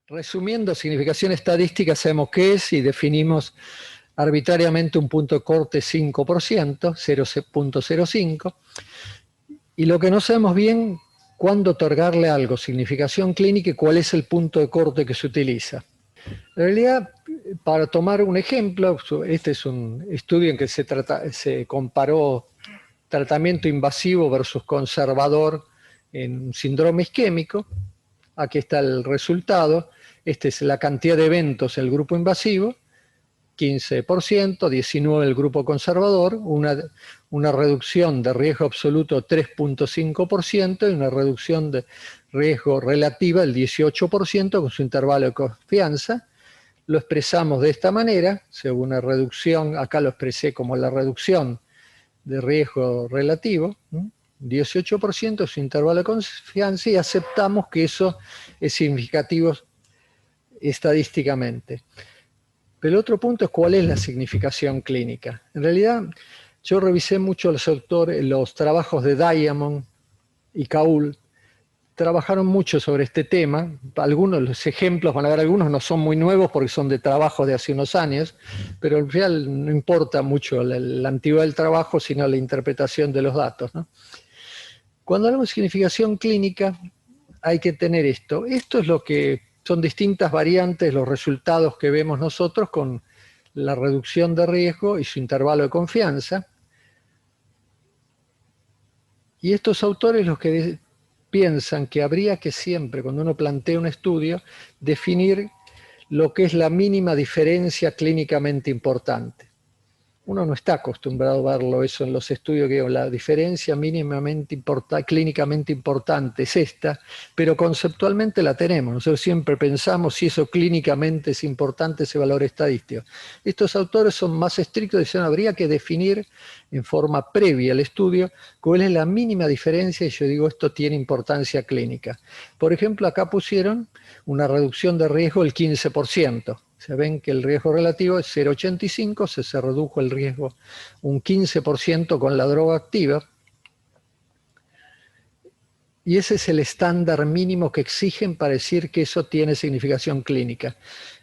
Resumiendo, significación estadística sabemos qué es y definimos arbitrariamente un punto de corte 5%, 0.05, y lo que no sabemos bien, cuándo otorgarle algo significación clínica y cuál es el punto de corte que se utiliza. En realidad, para tomar un ejemplo, este es un estudio en que se comparó tratamiento invasivo versus conservador en un síndrome isquémico. Aquí está el resultado. Esta es la cantidad de eventos en el grupo invasivo, 15%, 19% el grupo conservador, una reducción de riesgo absoluto 3.5% y una reducción de riesgo relativa del 18% con su intervalo de confianza. Lo expresamos de esta manera, según una reducción, acá lo expresé como la reducción de riesgo relativo, 18% su intervalo de confianza, y aceptamos que eso es significativo estadísticamente. Pero el otro punto es cuál es la significación clínica. En realidad, yo revisé mucho los trabajos de Diamond y Kaul. Trabajaron mucho sobre este tema. Algunos de los ejemplos, van a ver, algunos no son muy nuevos porque son de trabajos de hace unos años, pero al final no importa mucho la antigüedad del trabajo, sino la interpretación de los datos, ¿no? Cuando hablamos de significación clínica, hay que tener esto. Esto es lo que son distintas variantes, los resultados que vemos nosotros con la reducción de riesgo y su intervalo de confianza. Y estos autores los que piensan que habría que siempre, cuando uno plantea un estudio, definir lo que es la mínima diferencia clínicamente importante. Uno no está acostumbrado a verlo eso en los estudios, que la diferencia mínimamente clínicamente importante es esta, pero conceptualmente la tenemos. Nosotros siempre pensamos si eso clínicamente es importante, ese valor estadístico. Estos autores son más estrictos, dicen habría que definir en forma previa al estudio cuál es la mínima diferencia, y yo digo esto tiene importancia clínica. Por ejemplo, acá pusieron una reducción de riesgo del 15%. Se ven que el riesgo relativo es 0,85, se redujo el riesgo un 15% con la droga activa. Y ese es el estándar mínimo que exigen para decir que eso tiene significación clínica.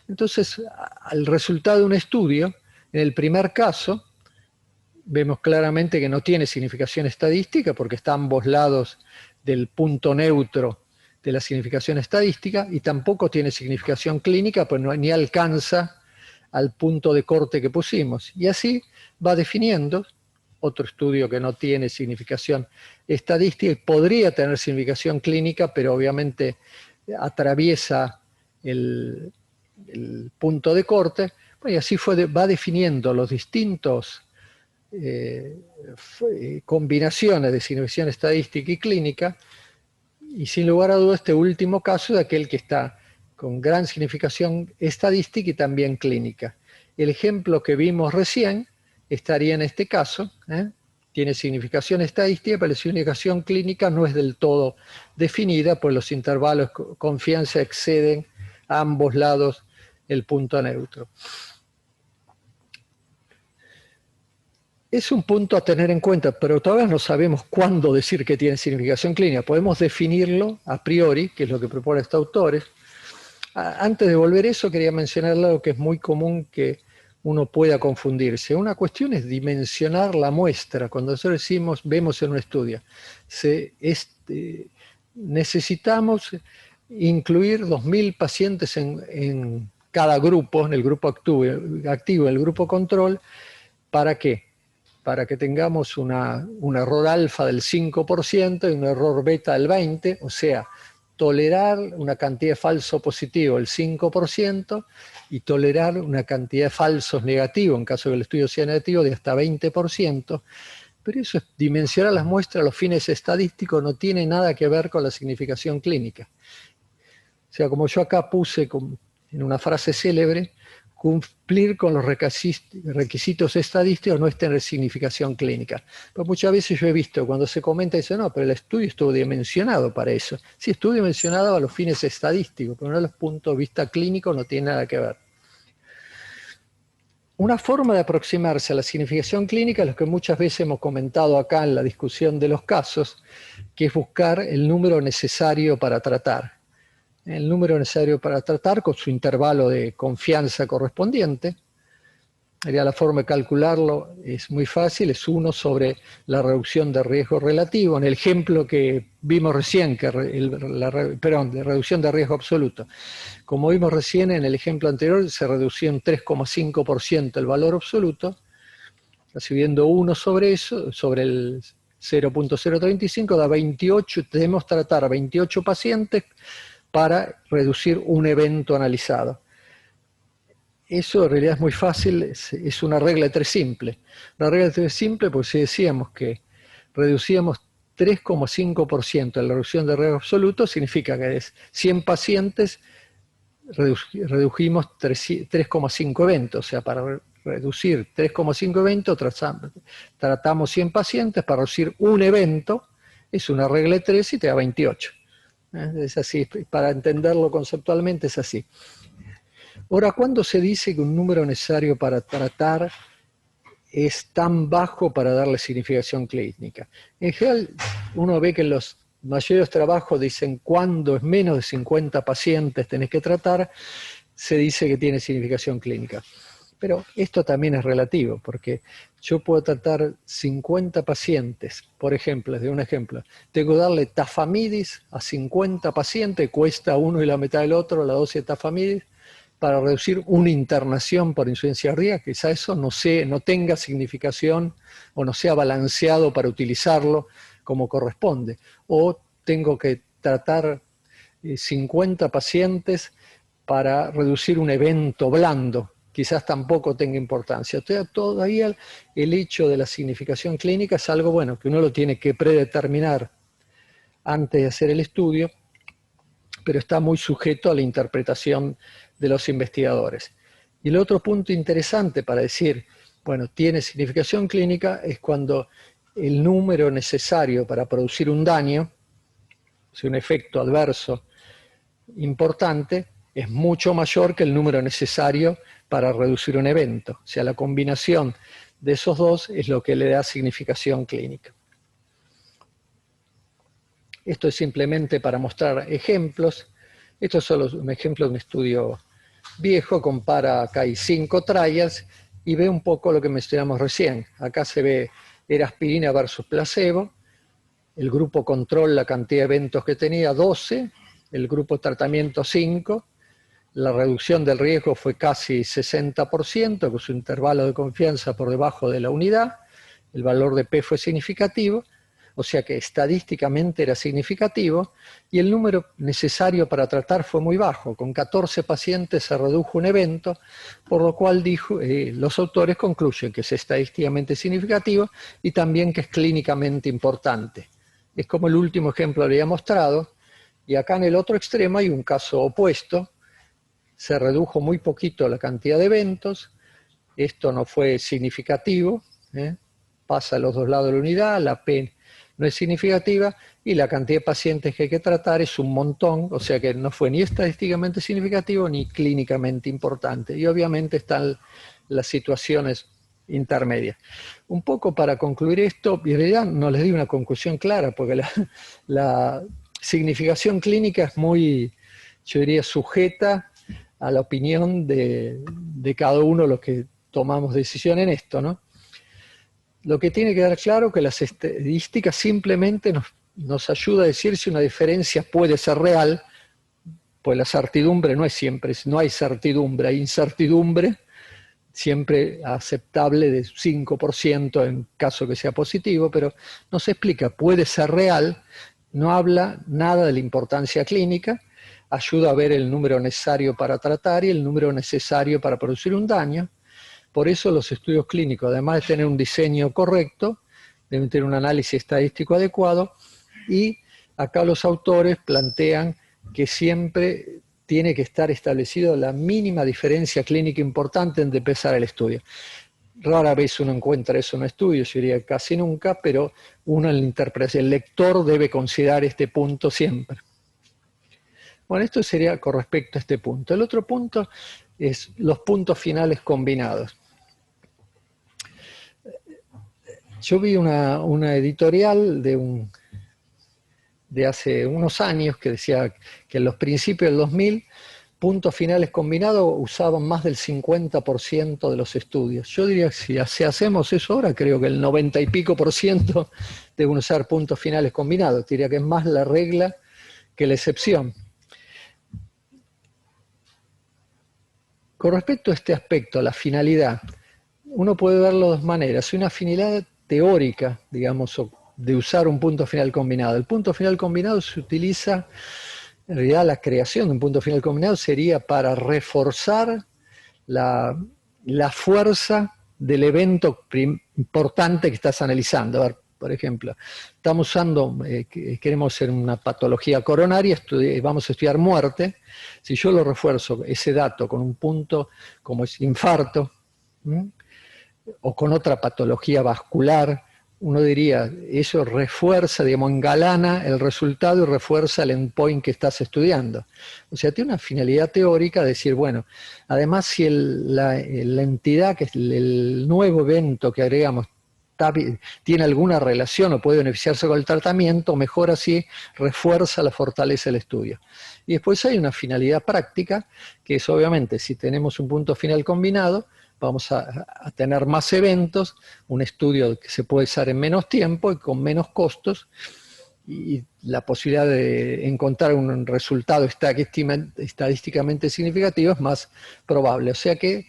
Entonces, al resultado de un estudio, en el primer caso, vemos claramente que no tiene significación estadística porque está a ambos lados del punto neutro de la significación estadística, y tampoco tiene significación clínica, pues ni alcanza al punto de corte que pusimos. Y así va definiendo otro estudio que no tiene significación estadística y podría tener significación clínica, pero obviamente atraviesa el punto de corte. Bueno, y así va definiendo los distintos combinaciones de significación estadística y clínica. Y sin lugar a dudas, este último caso es aquel que está con gran significación estadística y también clínica. El ejemplo que vimos recién estaría en este caso, tiene significación estadística, pero la significación clínica no es del todo definida, pues los intervalos de confianza exceden a ambos lados el punto neutro. Es un punto a tener en cuenta, pero todavía no sabemos cuándo decir que tiene significación clínica. Podemos definirlo a priori, que es lo que proponen estos autores. Antes de volver a eso, quería mencionar algo que es muy común que uno pueda confundirse. Una cuestión es dimensionar la muestra. Cuando nosotros vemos en un estudio, necesitamos incluir 2.000 pacientes en cada grupo, en el grupo activo, en el grupo control. ¿Para qué? Para que tengamos un error alfa del 5% y un error beta del 20%, o sea, tolerar una cantidad de falso positivo del 5% y tolerar una cantidad de falsos negativos, en caso de que el estudio sea negativo, de hasta 20%. Pero eso es dimensionar las muestras a los fines estadísticos, no tiene nada que ver con la significación clínica. O sea, como yo acá puse en una frase célebre, cumplir con los requisitos estadísticos no es tener significación clínica. Pero muchas veces yo he visto cuando se comenta, dice, no, pero el estudio estuvo dimensionado para eso. Sí, estuvo dimensionado a los fines estadísticos, pero no a los puntos de vista clínicos, no tiene nada que ver. Una forma de aproximarse a la significación clínica es lo que muchas veces hemos comentado acá en la discusión de los casos, que es buscar el número necesario para tratar. el número necesario para tratar con su intervalo de confianza correspondiente. Sería la forma de calcularlo, es muy fácil, es 1 sobre la reducción de riesgo relativo. En el ejemplo que vimos recién, de reducción de riesgo absoluto. Como vimos recién en el ejemplo anterior, se redució en 3,5% el valor absoluto, recibiendo 1 sobre eso, sobre el 0.035, da 28, debemos tratar a 28 pacientes para reducir un evento analizado. Eso en realidad es muy fácil, es una regla de 3 simple. La regla de 3 simple, pues si decíamos que reducíamos 3,5% en la reducción de riesgo absoluto, significa que de 100 pacientes redujimos 3,5 eventos. O sea, para reducir 3,5 eventos tratamos 100 pacientes, para reducir un evento es una regla de 3 y te da 28. Es así, para entenderlo conceptualmente es así. Ahora, ¿cuándo se dice que un número necesario para tratar es tan bajo para darle significación clínica? En general, uno ve que en los mayores trabajos dicen cuando es menos de 50 pacientes tenés que tratar, se dice que tiene significación clínica. Pero esto también es relativo, porque yo puedo tratar 50 pacientes, por ejemplo, de un ejemplo, tengo que darle tafamidis a 50 pacientes, cuesta uno y la mitad del otro la dosis de tafamidis, para reducir una internación por insuficiencia cardíaca. Quizá eso no tenga significación o no sea balanceado para utilizarlo como corresponde. O tengo que tratar 50 pacientes para reducir un evento blando, quizás tampoco tenga importancia. Todavía el hecho de la significación clínica es algo bueno, que uno lo tiene que predeterminar antes de hacer el estudio, pero está muy sujeto a la interpretación de los investigadores. Y el otro punto interesante para decir, bueno, tiene significación clínica, es cuando el número necesario para producir un daño, o sea, un efecto adverso importante, es mucho mayor que el número necesario para reducir un evento. O sea, la combinación de esos dos es lo que le da significación clínica. Esto es simplemente para mostrar ejemplos. Esto es solo un ejemplo de un estudio viejo, compara, acá hay 5 trials y ve un poco lo que mencionamos recién. Acá se ve era aspirina versus placebo, el grupo control, la cantidad de eventos que tenía, 12, el grupo tratamiento 5, la reducción del riesgo fue casi 60%, con su intervalo de confianza por debajo de la unidad, el valor de P fue significativo, o sea que estadísticamente era significativo, y el número necesario para tratar fue muy bajo, con 14 pacientes se redujo un evento, por lo cual los autores concluyen que es estadísticamente significativo y también que es clínicamente importante. Es como el último ejemplo le había mostrado, y acá en el otro extremo hay un caso opuesto, se redujo muy poquito la cantidad de eventos, esto no fue significativo, pasa a los dos lados de la unidad, la P no es significativa y la cantidad de pacientes que hay que tratar es un montón, o sea que no fue ni estadísticamente significativo ni clínicamente importante. Y obviamente están las situaciones intermedias. Un poco para concluir esto, en realidad no les di una conclusión clara, porque la significación clínica es muy, yo diría, sujeta a la opinión de cada uno de los que tomamos decisión en esto, ¿no? Lo que tiene que quedar claro es que las estadísticas simplemente nos ayuda a decir si una diferencia puede ser real, pues la certidumbre no es siempre, no hay certidumbre, hay incertidumbre, siempre aceptable de 5% en caso que sea positivo, pero no se explica, puede ser real, no habla nada de la importancia clínica, ayuda a ver el número necesario para tratar y el número necesario para producir un daño. Por eso los estudios clínicos, además de tener un diseño correcto, deben tener un análisis estadístico adecuado, y acá los autores plantean que siempre tiene que estar establecido la mínima diferencia clínica importante en empezar el estudio. Rara vez uno encuentra eso en un estudio, yo diría casi nunca, pero uno en la interpretación, el lector debe considerar este punto siempre. Bueno, esto sería con respecto a este punto. El otro punto es los puntos finales combinados. Yo vi una editorial de un de hace unos años que decía que en los principios del 2000 puntos finales combinados usaban más del 50% de los estudios. Yo diría que si hacemos eso ahora, creo que el 90 y pico por ciento deben usar puntos finales combinados. Diría que es más la regla que la excepción. Con respecto a este aspecto, la finalidad, uno puede verlo de dos maneras. Una finalidad teórica, digamos, de usar un punto final combinado. El punto final combinado se utiliza, en realidad la creación de un punto final combinado sería para reforzar la fuerza del evento importante que estás analizando. A ver, por ejemplo, estamos usando, queremos hacer una patología coronaria, vamos a estudiar muerte. Si yo lo refuerzo, ese dato, con un punto como es infarto, o con otra patología vascular, uno diría, eso refuerza, digamos, engalana el resultado y refuerza el endpoint que estás estudiando. O sea, tiene una finalidad teórica de decir, bueno, además si la entidad, que es el nuevo evento que agregamos, tiene alguna relación o puede beneficiarse con el tratamiento, mejor así refuerza la fortaleza del estudio. Y después hay una finalidad práctica, que es obviamente, si tenemos un punto final combinado, vamos a tener más eventos, un estudio que se puede usar en menos tiempo y con menos costos, y la posibilidad de encontrar un resultado estadísticamente significativo es más probable. O sea que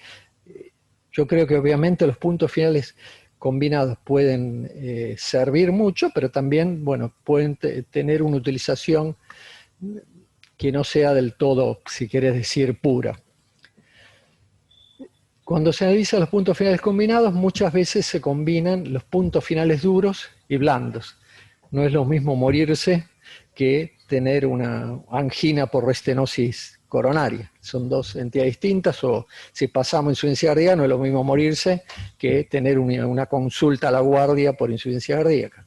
yo creo que obviamente los puntos finales combinados pueden servir mucho, pero también, bueno, pueden tener una utilización que no sea del todo, si querés decir, pura. Cuando se analizan los puntos finales combinados, muchas veces se combinan los puntos finales duros y blandos. No es lo mismo morirse que tener una angina por restenosis coronaria. Son dos entidades distintas, o si pasamos insuficiencia cardíaca, no es lo mismo morirse que tener una consulta a la guardia por insuficiencia cardíaca.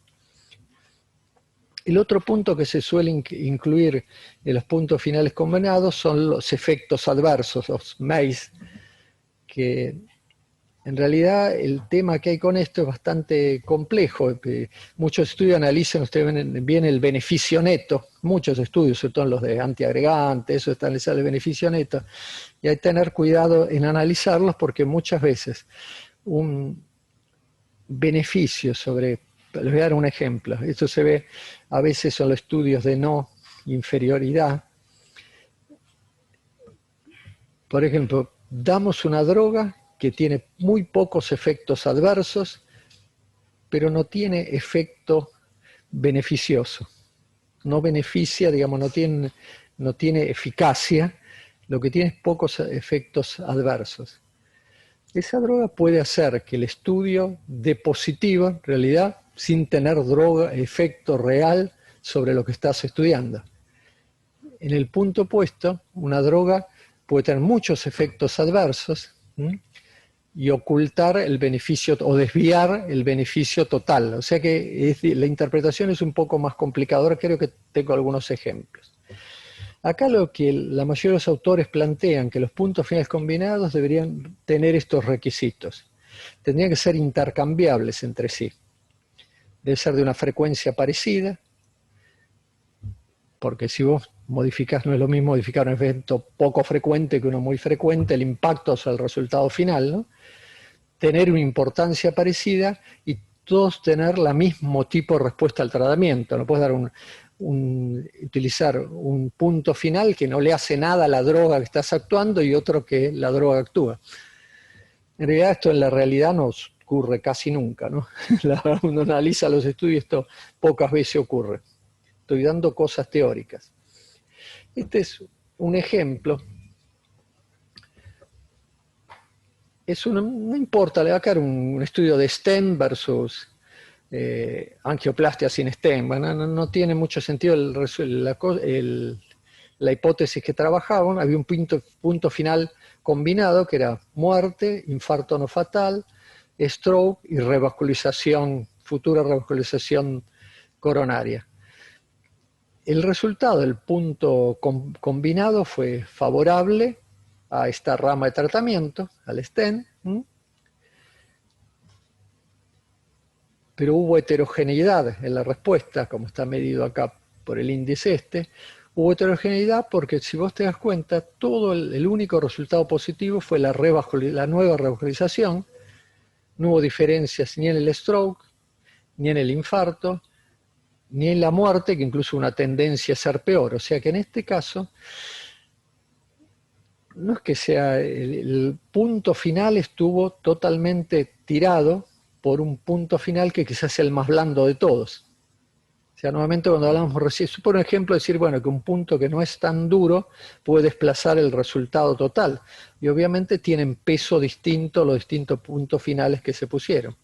El otro punto que se suele incluir en los puntos finales combinados son los efectos adversos, los MACE, que en realidad el tema que hay con esto es bastante complejo. Muchos estudios analizan, ustedes ven bien el beneficio neto, muchos estudios, sobre todo los de antiagregantes, eso está analizando el beneficio neto, y hay que tener cuidado en analizarlos porque muchas veces un beneficio sobre, les voy a dar un ejemplo, esto se ve a veces en los estudios de no inferioridad. Por ejemplo, damos una droga que tiene muy pocos efectos adversos, pero no tiene efecto beneficioso. No beneficia, digamos, no tiene eficacia, lo que tiene es pocos efectos adversos. Esa droga puede hacer que el estudio dé positivo, en realidad, sin tener efecto real sobre lo que estás estudiando. En el punto opuesto, una droga puede tener muchos efectos adversos y ocultar el beneficio o desviar el beneficio total. O sea que la interpretación es un poco más complicadora, creo que tengo algunos ejemplos. Acá lo que la mayoría de los autores plantean, que los puntos finales combinados deberían tener estos requisitos. Tendrían que ser intercambiables entre sí. Debe ser de una frecuencia parecida, porque si vos modificás, no es lo mismo modificar un evento poco frecuente que uno muy frecuente, el impacto sobre el resultado final, ¿no? Tener una importancia parecida y todos tener la mismo tipo de respuesta al tratamiento. No puedes dar utilizar un punto final que no le hace nada a la droga que estás actuando y otro que la droga actúa. En realidad esto en la realidad no ocurre casi nunca, ¿no? Uno analiza los estudios, esto pocas veces ocurre. Estoy dando cosas teóricas. Este es un ejemplo. No importa, le va a caer un estudio de stent versus angioplastia sin stent. Bueno, no tiene mucho sentido la hipótesis que trabajaban. Había un punto final combinado que era muerte, infarto no fatal, stroke y futura revascularización coronaria. El resultado del punto combinado fue favorable a esta rama de tratamiento, al stent, pero hubo heterogeneidad en la respuesta, como está medido acá por el índice este. Hubo heterogeneidad porque si vos te das cuenta, todo el único resultado positivo fue la nueva revascularización. No hubo diferencias ni en el stroke, ni en el infarto, ni en la muerte, que incluso una tendencia a ser peor. O sea que en este caso, no es que sea el punto final estuvo totalmente tirado por un punto final que quizás es el más blando de todos. O sea, nuevamente cuando hablamos recién, por ejemplo, decir, bueno, que un punto que no es tan duro puede desplazar el resultado total. Y obviamente tienen peso distinto los distintos puntos finales que se pusieron.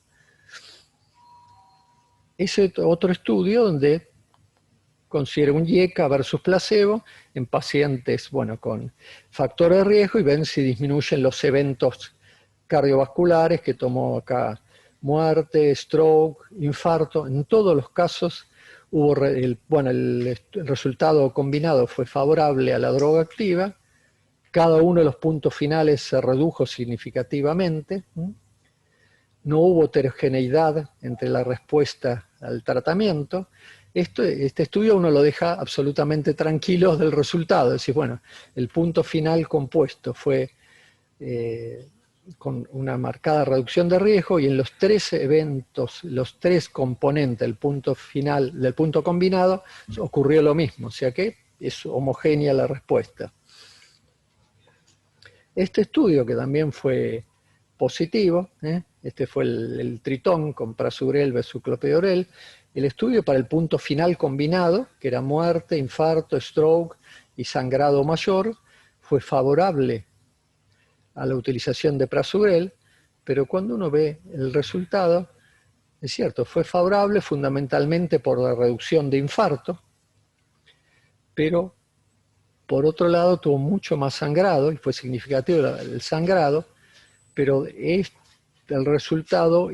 Ese otro estudio donde considera un IECA versus placebo en pacientes, bueno, con factor de riesgo y ven si disminuyen los eventos cardiovasculares que tomó acá muerte, stroke, infarto. En todos los casos hubo, el resultado combinado fue favorable a la droga activa. Cada uno de los puntos finales se redujo significativamente. No hubo heterogeneidad entre la respuesta al tratamiento. Este estudio uno lo deja absolutamente tranquilo del resultado. Es decir, bueno, el punto final compuesto fue con una marcada reducción de riesgo y en los tres eventos, los tres componentes del punto final, del punto combinado, ocurrió lo mismo. O sea que es homogénea la respuesta. Este estudio, que también fue positivo, este fue el Tritón con prasugrel versus clopidogrel, el estudio para el punto final combinado, que era muerte, infarto, stroke y sangrado mayor, fue favorable a la utilización de prasugrel, pero cuando uno ve el resultado, es cierto, fue favorable fundamentalmente por la reducción de infarto, pero por otro lado tuvo mucho más sangrado, y fue significativo el sangrado, pero el resultado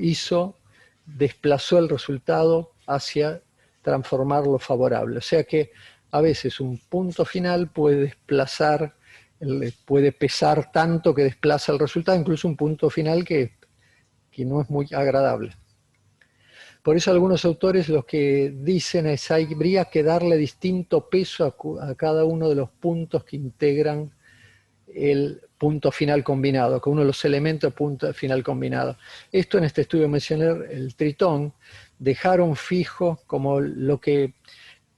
desplazó el resultado hacia transformarlo favorable. O sea que a veces un punto final puede pesar tanto que desplaza el resultado, incluso un punto final que no es muy agradable. Por eso algunos autores los que dicen es que habría que darle distinto peso a cada uno de los puntos que integran el punto final combinado, que uno de los elementos del punto final combinado. Esto en este estudio mencioné el Tritón, dejaron fijo como lo que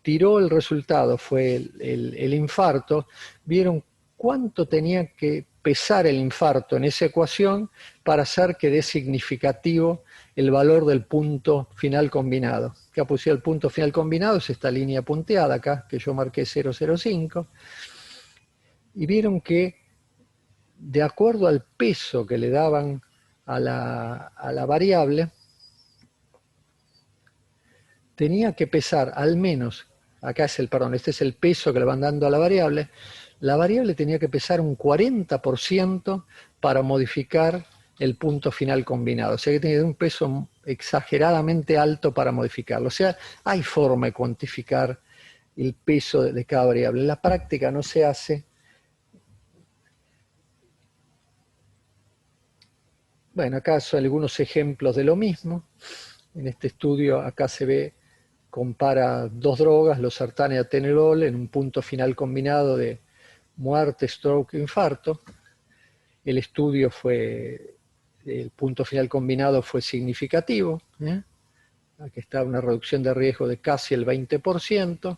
tiró el resultado fue el infarto, vieron cuánto tenía que pesar el infarto en esa ecuación para hacer que dé significativo el valor del punto final combinado. Acá puse el punto final combinado, es esta línea punteada acá, que yo marqué 0,05, y vieron que de acuerdo al peso que le daban a la variable, tenía que pesar al menos, este es el peso que le van dando a la variable tenía que pesar un 40% para modificar el punto final combinado. O sea que tiene un peso exageradamente alto para modificarlo. O sea, hay forma de cuantificar el peso de cada variable. En la práctica no se hace. Bueno, acá son algunos ejemplos de lo mismo. En este estudio acá se ve, compara dos drogas, losartán y atenolol, en un punto final combinado de muerte, stroke, infarto. El punto final combinado fue significativo. Aquí está una reducción de riesgo de casi el 20%.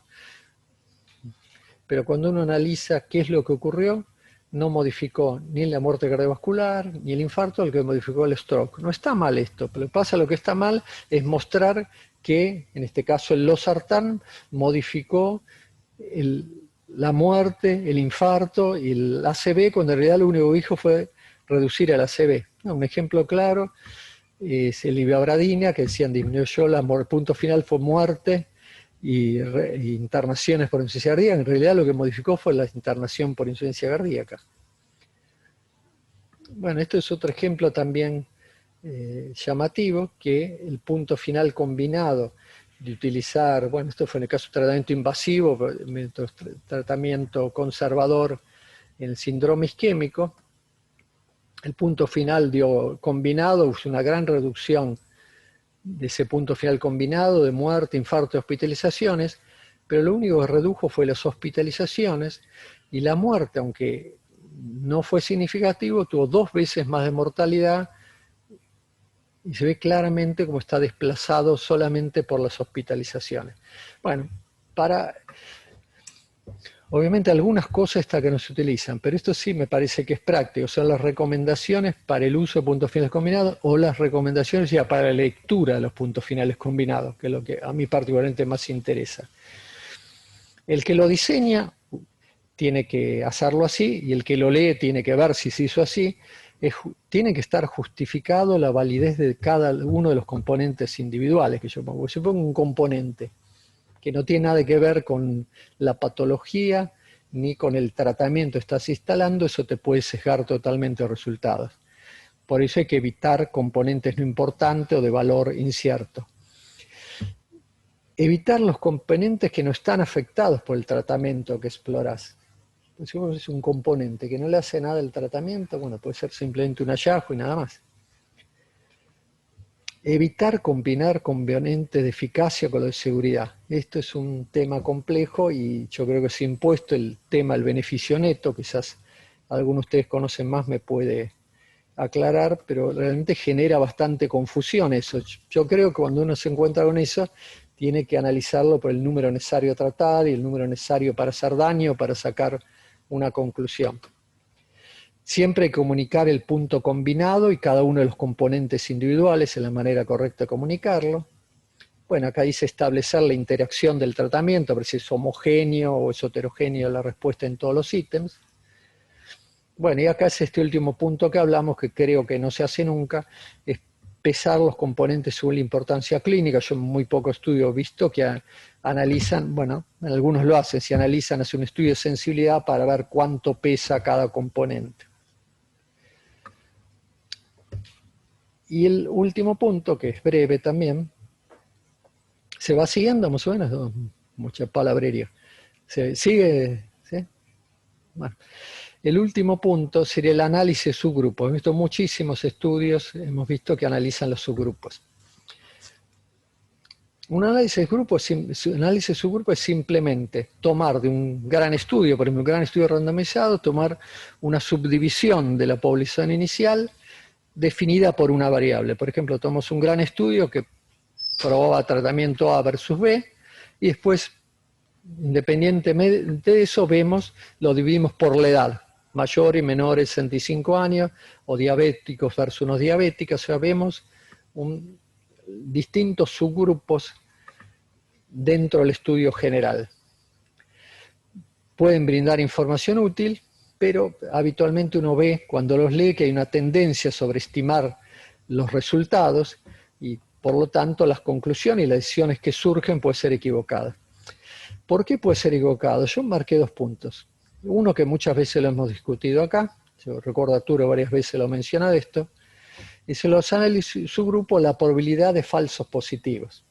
Pero cuando uno analiza qué es lo que ocurrió, no modificó ni la muerte cardiovascular, ni el infarto, el que modificó el stroke. No está mal esto, pero lo que está mal es mostrar que, en este caso el losartán, modificó la muerte, el infarto y el ACV, cuando en realidad lo único que dijo fue reducir el ACV. Un ejemplo claro es el ibabradina, que decían disminuyó el punto final fue muerte y internaciones por insuficiencia cardíaca. En realidad lo que modificó fue la internación por insuficiencia cardíaca. Bueno, esto es otro ejemplo también llamativo, que el punto final combinado de utilizar, bueno, esto fue en el caso de tratamiento invasivo, tratamiento conservador en el síndrome isquémico. El punto final combinado, hubo una gran reducción de ese punto final combinado de muerte, infarto y hospitalizaciones, pero lo único que redujo fue las hospitalizaciones y la muerte, aunque no fue significativo, tuvo 2 veces más de mortalidad y se ve claramente cómo está desplazado solamente por las hospitalizaciones. Bueno, obviamente algunas cosas que no se utilizan, pero esto sí me parece que es práctico, son las recomendaciones para el uso de puntos finales combinados o las recomendaciones ya para la lectura de los puntos finales combinados, que es lo que a mí particularmente más interesa. El que lo diseña tiene que hacerlo así y el que lo lee tiene que ver si se hizo así. Tiene que estar justificado la validez de cada uno de los componentes individuales que yo pongo. Si yo pongo un componente que no tiene nada que ver con la patología ni con el tratamiento que estás instalando, eso te puede sesgar totalmente los resultados. Por eso hay que evitar componentes no importantes o de valor incierto. Evitar los componentes que no están afectados por el tratamiento que explorás. Si es un componente que no le hace nada al tratamiento, bueno, puede ser simplemente un hallazgo y nada más. Evitar combinar componentes de eficacia con los de seguridad. Esto es un tema complejo y yo creo que se ha impuesto el tema del beneficio neto, quizás algunos de ustedes conocen más, me puede aclarar, pero realmente genera bastante confusión eso. Yo creo que cuando uno se encuentra con eso, tiene que analizarlo por el número necesario a tratar y el número necesario para hacer daño, para sacar una conclusión. Siempre hay que comunicar el punto combinado y cada uno de los componentes individuales en la manera correcta de comunicarlo. Bueno, acá dice establecer la interacción del tratamiento, ver si es homogéneo o es heterogéneo la respuesta en todos los ítems. Bueno, y acá es este último punto que hablamos, que creo que no se hace nunca, es pesar los componentes según la importancia clínica. Yo en muy poco estudio he visto que analizan, bueno, algunos lo hacen, si analizan, hacen un estudio de sensibilidad para ver cuánto pesa cada componente. Y el último punto, que es breve también, se va siguiendo más o menos, mucha palabrería. ¿Se sigue? ¿Sí? Bueno. El último punto sería el análisis de subgrupos. Hemos visto muchísimos estudios, hemos visto que analizan los subgrupos. Un análisis de subgrupo es simplemente tomar de un gran estudio, por ejemplo, un gran estudio randomizado, tomar una subdivisión de la población inicial definida por una variable. Por ejemplo, tomamos un gran estudio que probaba tratamiento A versus B y después, independientemente de eso, lo dividimos por la edad. Mayores y menores 65 años, o diabéticos versus no diabéticos, o sea, vemos distintos subgrupos dentro del estudio general. Pueden brindar información útil, pero habitualmente uno ve, cuando los lee, que hay una tendencia a sobreestimar los resultados y, por lo tanto, las conclusiones y las decisiones que surgen pueden ser equivocadas. ¿Por qué puede ser equivocado? Yo marqué 2 puntos. Uno que muchas veces lo hemos discutido acá, yo recuerdo a Arturo varias veces lo menciona de esto, es en los análisis subgrupos la probabilidad de falsos positivos.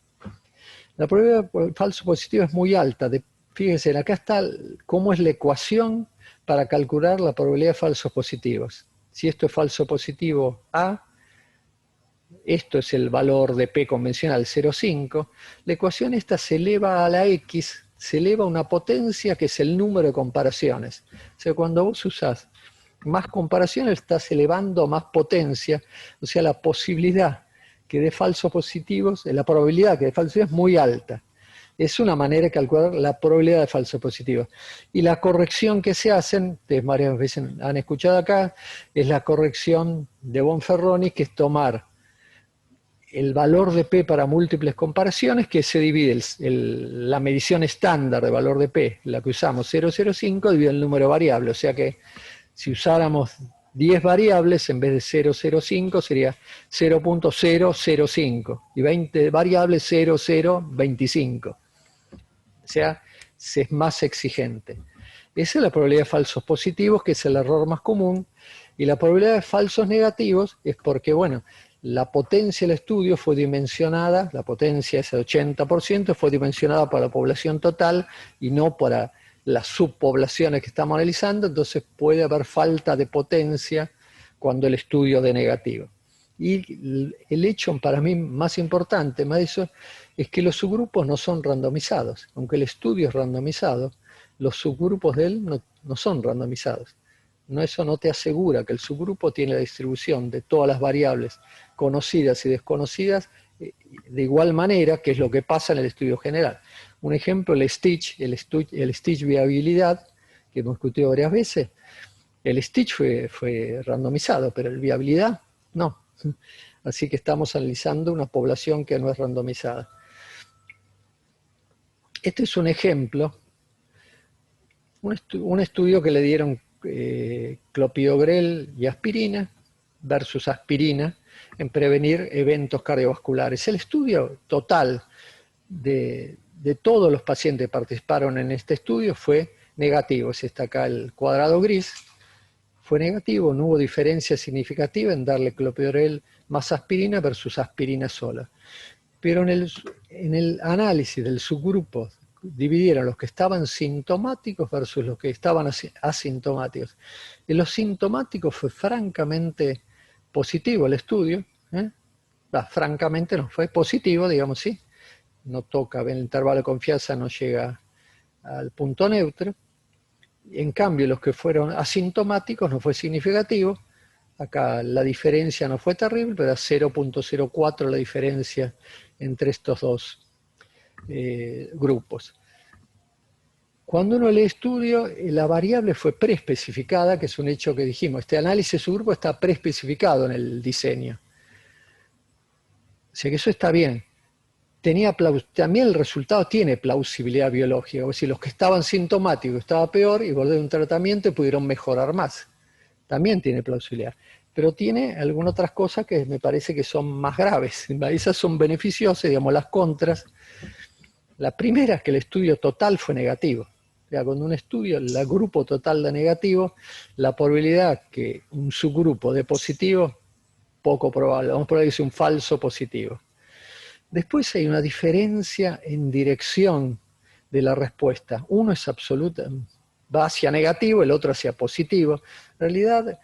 La probabilidad de falsos positivos es muy alta. Fíjense, acá está cómo es la ecuación para calcular la probabilidad de falsos positivos. Si esto es falso positivo A, esto es el valor de P convencional 0,5, la ecuación esta se eleva a la X, se eleva a una potencia que es el número de comparaciones. O sea, cuando vos usás más comparaciones, estás elevando a más potencia, o sea, la posibilidad que dé falsos positivos, la probabilidad que dé falsos positivos es muy alta. Es una manera de calcular la probabilidad de falsos positivos. Y la corrección que se hacen, ustedes varias veces han escuchado acá, es la corrección de Bonferroni, que es tomar el valor de P para múltiples comparaciones, que se divide la medición estándar de valor de P, la que usamos 0,05, divide el número de variables. O sea que si usáramos 10 variables, en vez de 0,05 sería 0,005 y 20 variables 0,025. O sea, es más exigente. Esa es la probabilidad de falsos positivos, que es el error más común, y la probabilidad de falsos negativos es porque, bueno, la potencia del estudio fue dimensionada, la potencia es el 80%, fue dimensionada para la población total y no para las subpoblaciones que estamos analizando, entonces puede haber falta de potencia cuando el estudio dé negativo. Y el hecho para mí más importante, más de eso, es que los subgrupos no son randomizados. Aunque el estudio es randomizado, los subgrupos de él no son randomizados. No, eso no te asegura que el subgrupo tiene la distribución de todas las variables conocidas y desconocidas de igual manera, que es lo que pasa en el estudio general. Un ejemplo, el Stitch viabilidad, que hemos discutido varias veces. El Stitch fue randomizado, pero el viabilidad no. Así que estamos analizando una población que no es randomizada. Este es un ejemplo, un estudio que le dieron clopidogrel y aspirina versus aspirina en prevenir eventos cardiovasculares. El estudio total de todos los pacientes que participaron en este estudio fue negativo. Si está acá el cuadrado gris, fue negativo, no hubo diferencia significativa en darle clopidogrel más aspirina versus aspirina sola. Pero en el análisis del subgrupo dividieron los que estaban sintomáticos versus los que estaban asintomáticos. En los sintomáticos fue francamente positivo el estudio, francamente no, fue positivo, digamos, sí, no toca, en el intervalo de confianza no llega al punto neutro. En cambio, los que fueron asintomáticos no fue significativo. Acá la diferencia no fue terrible, pero era 0.04 la diferencia entre estos dos grupos. Cuando uno lee estudio, la variable fue preespecificada, que es un hecho que dijimos. Este análisis de subgrupo está preespecificado en el diseño. O sea que eso está bien. También el resultado tiene plausibilidad biológica. Es decir, los que estaban sintomáticos estaba peor y volvieron a un tratamiento y pudieron mejorar más. También tiene plausibilidad. Pero tiene algunas otras cosas que me parece que son más graves. Esas son beneficiosas, digamos, las contras. La primera es que el estudio total fue negativo. O sea, cuando un estudio, el grupo total da negativo, la probabilidad que un subgrupo dé positivo, poco probable. Vamos a poner que es un falso positivo. Después hay una diferencia en dirección de la respuesta. Uno es absoluta, va hacia negativo, el otro hacia positivo. En realidad,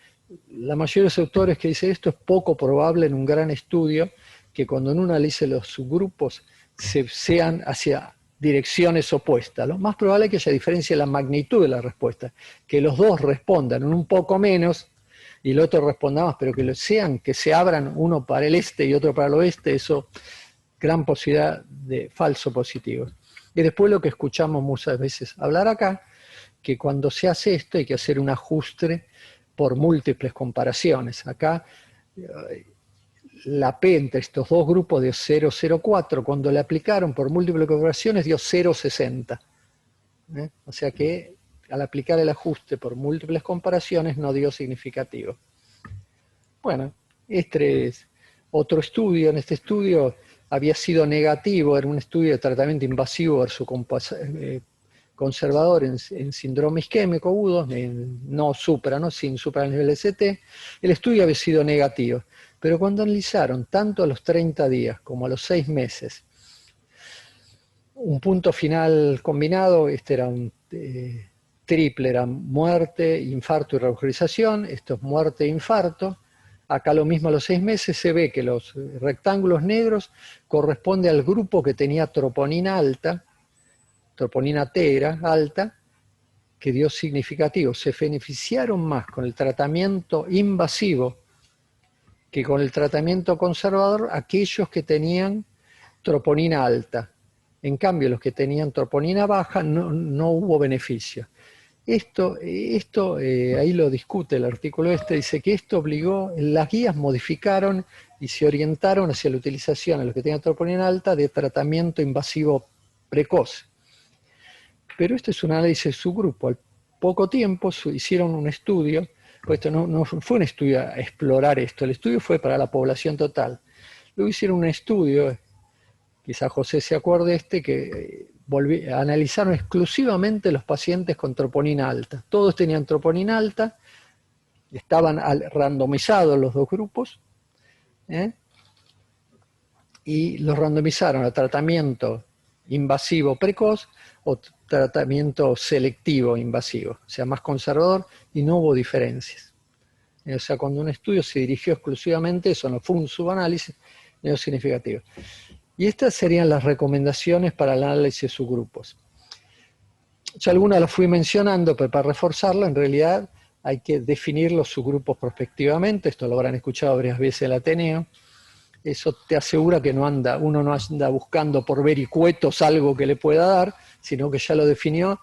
la mayoría de los autores que dicen esto es poco probable en un gran estudio que cuando uno analice los subgrupos sean hacia direcciones opuestas. Lo más probable es que haya diferencia en la magnitud de la respuesta, que los dos respondan un poco menos y el otro responda más, pero que se abran uno para el este y otro para el oeste, eso gran posibilidad de falso positivo. Y después lo que escuchamos muchas veces hablar acá, que cuando se hace esto hay que hacer un ajuste por múltiples comparaciones. Acá la P entre estos dos grupos dio 0,04, cuando le aplicaron por múltiples comparaciones dio 0,60. O sea que al aplicar el ajuste por múltiples comparaciones no dio significativo. Bueno, este es otro estudio. En este estudio había sido negativo, era un estudio de tratamiento invasivo versus conservador en síndrome isquémico agudo, no sin supra el nivel de ST. El estudio había sido negativo, pero cuando analizaron tanto a los 30 días como a los 6 meses, un punto final combinado, este era un triple, era muerte, infarto y revascularización, esto es muerte e infarto. Acá lo mismo a los 6 meses se ve que los rectángulos negros corresponden al grupo que tenía troponina alta, troponina T era alta, que dio significativo. Se beneficiaron más con el tratamiento invasivo que con el tratamiento conservador aquellos que tenían troponina alta. En cambio, los que tenían troponina baja no hubo beneficio. Esto ahí lo discute el artículo dice que esto obligó, las guías modificaron y se orientaron hacia la utilización, a los que tenían troponina alta, de tratamiento invasivo precoz. Pero este es un análisis de subgrupo. Al poco tiempo hicieron un estudio, pues esto no fue un estudio a explorar esto, el estudio fue para la población total. Luego hicieron un estudio, quizá José se acuerde que analizaron exclusivamente los pacientes con troponina alta. Todos tenían troponina alta, estaban randomizados los dos grupos, y los randomizaron a tratamiento invasivo precoz o tratamiento selectivo invasivo, o sea, más conservador, y no hubo diferencias. O sea, cuando un estudio se dirigió exclusivamente, eso no fue un subanálisis, no significativo. Y estas serían las recomendaciones para el análisis de subgrupos. Ya algunas las fui mencionando, pero para reforzarlo, en realidad hay que definir los subgrupos prospectivamente, esto lo habrán escuchado varias veces en el Ateneo. Eso te asegura que uno no anda buscando por vericuetos algo que le pueda dar, sino que ya lo definió,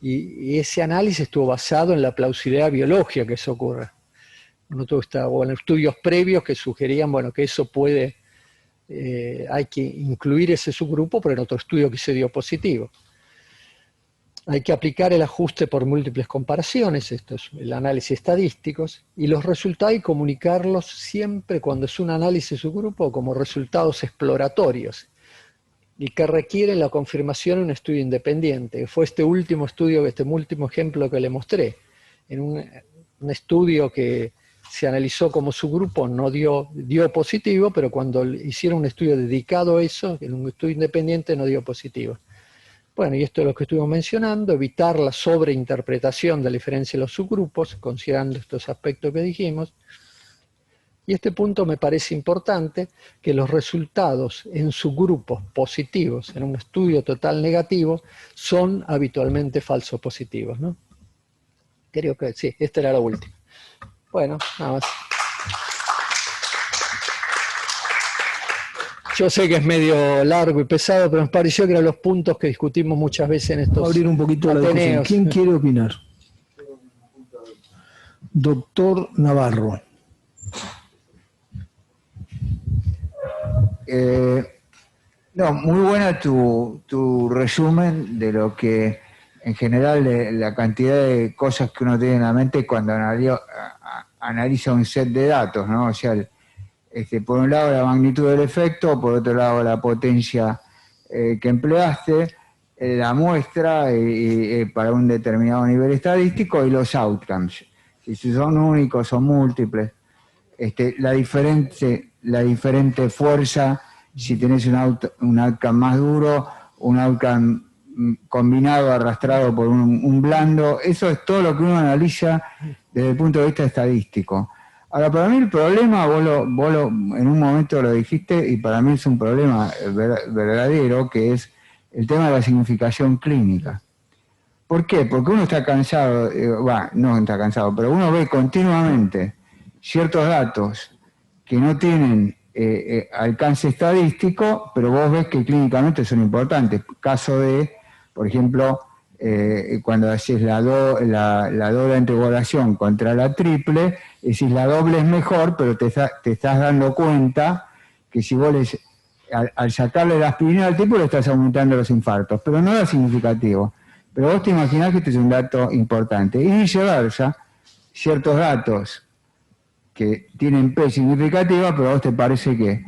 y ese análisis estuvo basado en la plausibilidad biológica que eso ocurra. O en estudios previos que sugerían, bueno, que eso puede, hay que incluir ese subgrupo, pero en otro estudio que se dio positivo. Hay que aplicar el ajuste por múltiples comparaciones, esto es el análisis estadístico, y los resultados y comunicarlos siempre cuando es un análisis de subgrupo como resultados exploratorios y que requieren la confirmación en un estudio independiente. Fue este último estudio, este último ejemplo que le mostré, en un estudio que se analizó como subgrupo, no dio positivo, pero cuando hicieron un estudio dedicado a eso, en un estudio independiente no dio positivo. Bueno, y esto es lo que estuvimos mencionando, evitar la sobreinterpretación de la diferencia de los subgrupos, considerando estos aspectos que dijimos. Y este punto me parece importante, que los resultados en subgrupos positivos, en un estudio total negativo, son habitualmente falsos positivos, ¿no? Creo que sí, esta era la última. Bueno, nada más. Yo sé que es medio largo y pesado, pero me pareció que eran los puntos que discutimos muchas veces en estos Voy a abrir un poquito la discusión. ¿Quién quiere opinar? Doctor Navarro. No, muy buena tu resumen de lo que, en general, la cantidad de cosas que uno tiene en la mente cuando analiza un set de datos, ¿no? O sea, por un lado la magnitud del efecto, por otro lado la potencia que empleaste, la muestra para un determinado nivel estadístico y los outcomes. Si son únicos o múltiples, la diferente fuerza, si tenés un outcome más duro, un outcome combinado, arrastrado por un blando, eso es todo lo que uno analiza desde el punto de vista estadístico. Ahora, para mí el problema, vos en un momento lo dijiste, y para mí es un problema verdadero, que es el tema de la significación clínica. ¿Por qué? Porque uno está cansado, no está cansado, pero uno ve continuamente ciertos datos que no tienen alcance estadístico, pero vos ves que clínicamente son importantes. Caso de, por ejemplo, cuando haces la doble antipoblación contra la triple, decís la doble es mejor, pero te estás dando cuenta que si vos al sacarle la aspirina al tipo le estás aumentando los infartos, pero no es significativo. Pero vos te imaginás que este es un dato importante. Y viceversa, ciertos datos que tienen P significativa, pero a vos te parece que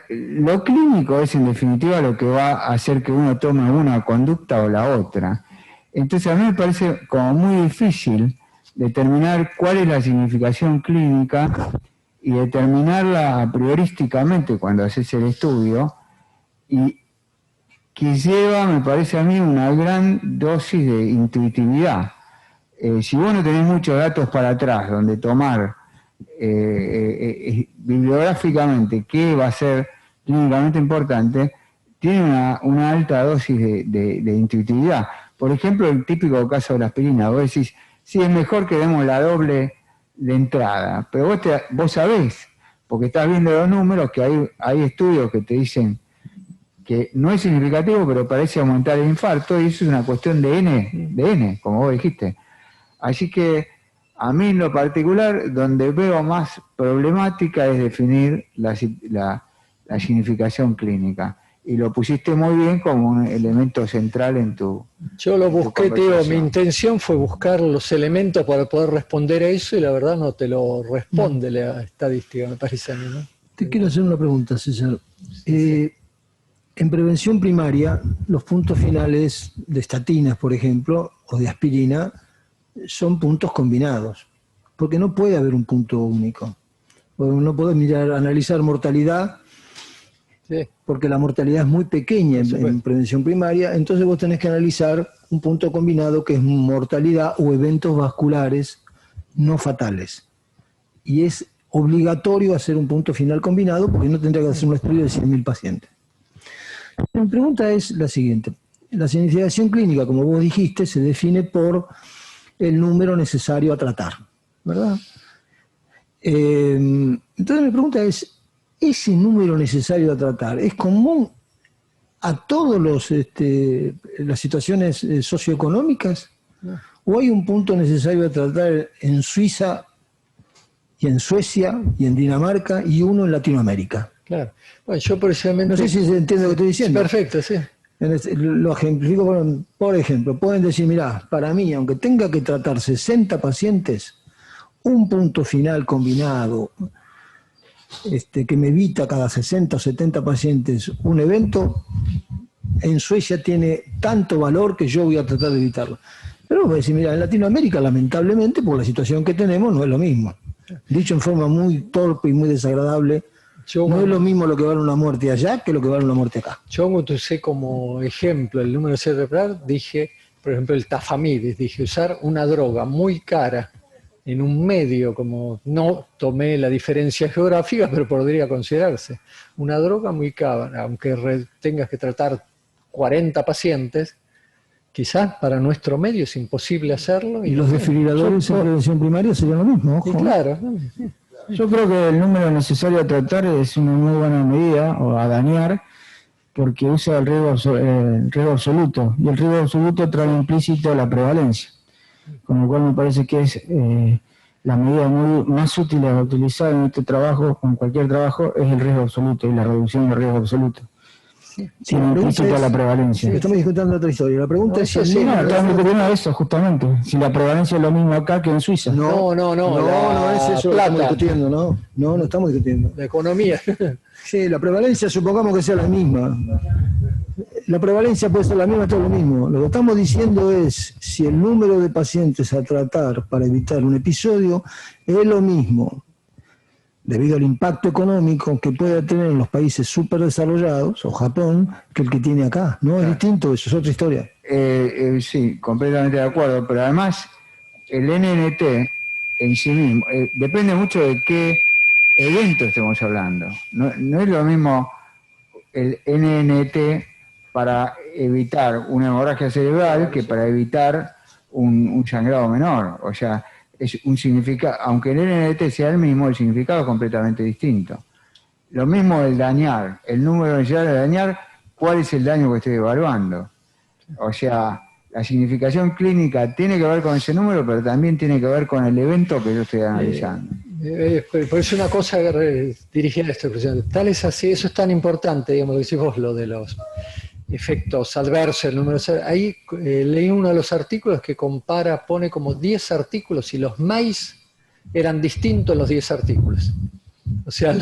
lo clínico es en definitiva lo que va a hacer que uno tome una conducta o la otra. Entonces a mí me parece como muy difícil determinar cuál es la significación clínica y determinarla priorísticamente cuando haces el estudio, y que lleva, me parece a mí, una gran dosis de intuitividad. Si vos no tenés muchos datos para atrás donde tomar bibliográficamente qué va a ser clínicamente importante, tiene una alta dosis de intuitividad. Por ejemplo, el típico caso de la aspirina, vos decís, sí, es mejor que demos la doble de entrada, pero vos sabés, porque estás viendo los números, que hay estudios que te dicen que no es significativo, pero parece aumentar el infarto, y eso es una cuestión de N, como vos dijiste. Así que a mí en lo particular, donde veo más problemática es definir la significación clínica. Y lo pusiste muy bien como un elemento central en tu... Yo lo busqué, tío, mi intención fue buscar los elementos para poder responder a eso, y la verdad no te lo responde la estadística, me parece a mí, ¿no? Te quiero hacer una pregunta, César. En prevención primaria, los puntos finales de estatinas, por ejemplo, o de aspirina, son puntos combinados, porque no puede haber un punto único. No podés analizar mortalidad, sí, porque la mortalidad es muy pequeña en prevención primaria, entonces vos tenés que analizar un punto combinado que es mortalidad o eventos vasculares no fatales. Y es obligatorio hacer un punto final combinado porque no tendría que hacer un estudio de 100.000 pacientes. Mi pregunta es la siguiente. La significación clínica, como vos dijiste, se define por el número necesario a tratar, ¿verdad? Entonces mi pregunta es, ¿ese número necesario a tratar es común a todas las situaciones socioeconómicas? ¿O hay un punto necesario a tratar en Suiza y en Suecia y en Dinamarca y uno en Latinoamérica? Claro. Bueno, yo precisamente... No sé si se entiende lo que estoy diciendo. Perfecto, sí. Lo ejemplifico, por ejemplo, pueden decir, mirá, para mí, aunque tenga que tratar 60 pacientes, un punto final combinado que me evita cada 60 o 70 pacientes un evento, en Suecia tiene tanto valor que yo voy a tratar de evitarlo. Pero voy a decir, mira, en Latinoamérica, lamentablemente, por la situación que tenemos, no es lo mismo. Dicho en forma muy torpe y muy desagradable, no es lo mismo lo que vale una muerte allá que lo que vale una muerte acá. Yo usé como ejemplo el número cerebral, dije, por ejemplo, el tafamidis, dije usar una droga muy cara en un medio, como no tomé la diferencia geográfica, pero podría considerarse. Una droga muy cara, aunque tengas que tratar 40 pacientes, quizás para nuestro medio es imposible hacerlo. Y los desfibriladores en prevención primaria serían lo mismo, ojo. Y claro. Yo creo que el número necesario a tratar es una muy buena medida, o a dañar, porque usa el riesgo absoluto, y el riesgo absoluto trae implícito la prevalencia, con lo cual me parece que es la medida más útil a utilizar en este trabajo, en cualquier trabajo, es el riesgo absoluto y la reducción del riesgo absoluto. Sin implícita la prevalencia. Estamos discutiendo otra historia. La pregunta es si no, estamos discutiendo eso justamente, si la prevalencia es lo mismo acá que en Suiza. No es eso lo que estamos discutiendo, ¿no? No estamos discutiendo. La economía. Sí, la prevalencia supongamos que sea la misma. La prevalencia puede ser la misma, todo lo mismo. Lo que estamos diciendo es si el número de pacientes a tratar para evitar un episodio es lo mismo, debido al impacto económico que puede tener en los países superdesarrollados, o Japón, que el que tiene acá. No, es distinto, eso es otra historia. Sí, completamente de acuerdo, pero además el NNT en sí mismo, depende mucho de qué evento estemos hablando. No es lo mismo el NNT para evitar una hemorragia cerebral que para evitar un sangrado menor. O sea, es un significado, aunque el NNT sea el mismo, el significado es completamente distinto. Lo mismo el dañar, el número necesario de dañar, ¿cuál es el daño que estoy evaluando? O sea, la significación clínica tiene que ver con ese número, pero también tiene que ver con el evento que yo estoy analizando. Por eso una cosa dirigida a esta expresión, tal es así, eso es tan importante, digamos, lo que decís vos, lo de los efectos adversos, el número. Ahí leí uno de los artículos que pone como 10 artículos y los MAIS eran distintos los 10 artículos. O sea,